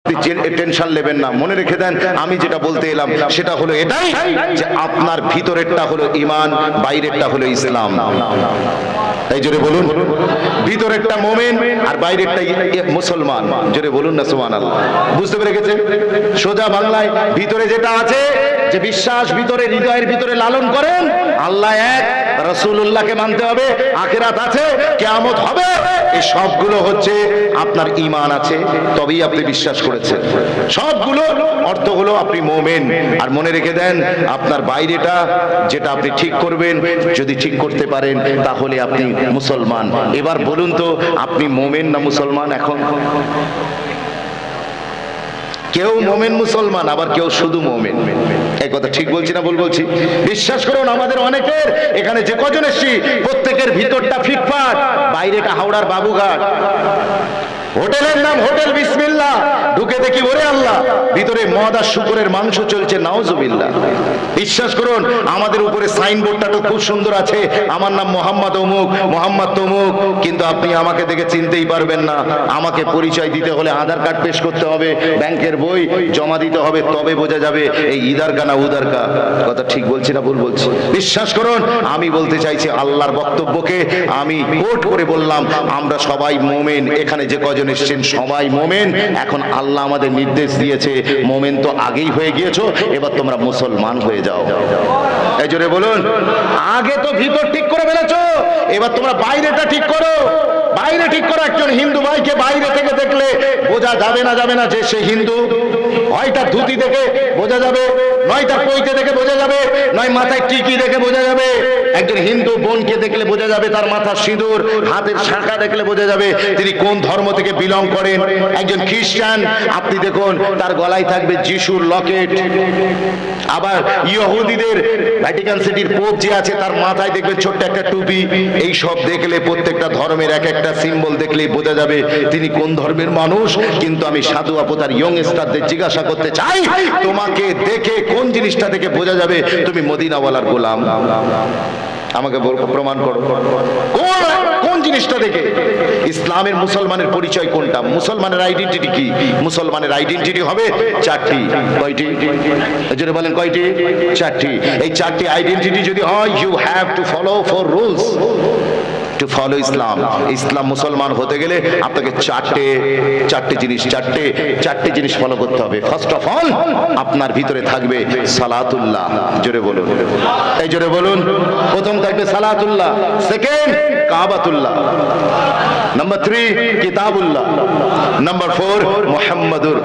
Tension নেবেন না, মনে রেখে দেন আমি যেটা বলতে এলাম সেটা হলো এটাই যে আপনার ভিতরেরটা হলো ঈমান, বাইরেরটা হলো ইসলাম। এই জোরে বলুন, ভিতরেরটা মুমিন আর বাইরেরটা মুসলমান। জোরে বলুন না সুবহানাল্লাহ। বুঝতে পেরে গেছেন? সোজা বাংলায় ভিতরে যেটা আছে, যে বিশ্বাস ভিতরে হৃদয়ের ভিতরে লালন করেন, আল্লাহ এক, রাসূলুল্লাহকে মানতে হবে, আখিরাত আছে, কিয়ামত হবে, এই সবগুলো হচ্ছে আপনার ঈমান আছে, তবেই আপনি বিশ্বাস করেছেন। সবগুলো অর্থ হলো আপনি মুমিন। আর মনে রেখে দেন আপনার বাইরেটা যেটা আপনি ঠিক করবেন, যদি ঠিক করতে পারেন তাহলে আপনি মুসলমান। এবার বলুন তো আপনি মুমিন না মুসলমান? এখন কেউ মুমিন মুসলমান, আবার কেউ শুধু মুমিন। এই কথা ঠিক বলছি না ভুল বলছি? বিশ্বাস করুন আমাদের অনেকের এখানে যে কজন এসেছি প্রত্যেকের ভিতরটা ফিটফাট, বাইরেটা হাওড়ার বাবুঘাট। হোটেলের নাম হোটেল বিসমিল্লাহ, ঢুকে দেখি ওরে আল্লাহ ভিতরে মদ আর শুকরের মাংস চলছে, নাউজুবিল্লাহ। বিশ্বাস করুন আমাদের উপরে সাইনবোর্ডটা তো খুব সুন্দর আছে, আমার নাম মোহাম্মদ অমুক, মোহাম্মদ তমুক, কিন্তু আপনি আমাকে দেখে চিনতেই পারবেন না। আমাকে পরিচয় দিতে হলে আধার কার্ড পেশ করতে হবে, ব্যাংকের বই জমা দিতে হবে, তবে বোঝা যাবে এই ইদার কা না উদার কা। কথা ঠিক বলছি না ভুল বলছি? বিশ্বাস করুন আমি বলতে চাইছি আল্লাহর বক্তব্যকে আমি কোট করে বললাম, আমরা সবাই মুমিন। এখানে যে কজন এসেছেন সবাই মুমিন। এখন আল্লাহ আমাদের নির্দেশ দিয়েছে, মুমিন তো আগেই হয়ে গিয়েছো, এবার তোমরা মুসলমান হয়ে যাও। এই জোরে বলুন, আগে তো ভিতর ঠিক করে ফেলেছো, এবার তোমরা বাইরেটা ঠিক করো। বাইরে ঠিক করো। একজন হিন্দু ভাইকে বাইরে থেকে দেখলে বোঝা যাবে না যে সে হিন্দু। হয় তার ধুতি দেখে বোঝা যাবে, নয় তার পৈতে দেখে বোঝা যাবে, নয় মাথায় টিকি দেখে বোঝা যাবে। একজন হিন্দু বোনকে দেখলে বোঝা যাবে, তার মাথার সিঁদুর, হাতের শাঁখা দেখলে বোঝা যাবে তিনি কোন ধর্ম থেকে বিলং করেন। একজন খ্রিস্টান আপনি দেখুন তার গলায় থাকবে যিশুর লকেট। আবার ইহুদিদের ভ্যাটিকান সিটির পোপ যে আছে তার মাথায় দেখবেন ছোট্ট একটা টুপি। এই সব দেখলে প্রত্যেকটা ধর্মের এক একটা সিম্বল দেখলেই বোঝা যাবে তিনি কোন ধর্মের মানুষ। কিন্তু আমি সাধু আপতার ইয়ং স্টারদের জিজ্ঞাসা করতে চাই, তোমাকে দেখে কোন জিনিসটা থেকে বোঝা যাবে তুমি মদিনাওয়ালার গোলাম? আমাকে প্রমাণ করো কোন জিনিসটা দেখে। ইসলামের মুসলমানের পরিচয় কোনটা? মুসলমানের আইডেন্টিটি কি? মুসলমানের আইডেন্টিটি হবে চারটি। কয়টি? এজন্য বলেন কয়টি? চারটি। এই চারটি আইডেন্টিটি যদি হয়, you have to follow for rules to follow Islam. Islam মুসলমান হতে গেলে আপনাকে চারটে জিনিস ফলো করতে হবে। ফার্স্ট অফ অল আপনার ভিতরে থাকবে সালাতুল্লাহ। জোরে বলুন, এই জোরে বলুন। প্রথম থাকবে সালাতুল্লাহ, সেকেন্ড কাবাতুল্লাহ, নাম্বার 3 কিতাবুল্লাহ, নাম্বার 4 মুহাম্মাদুর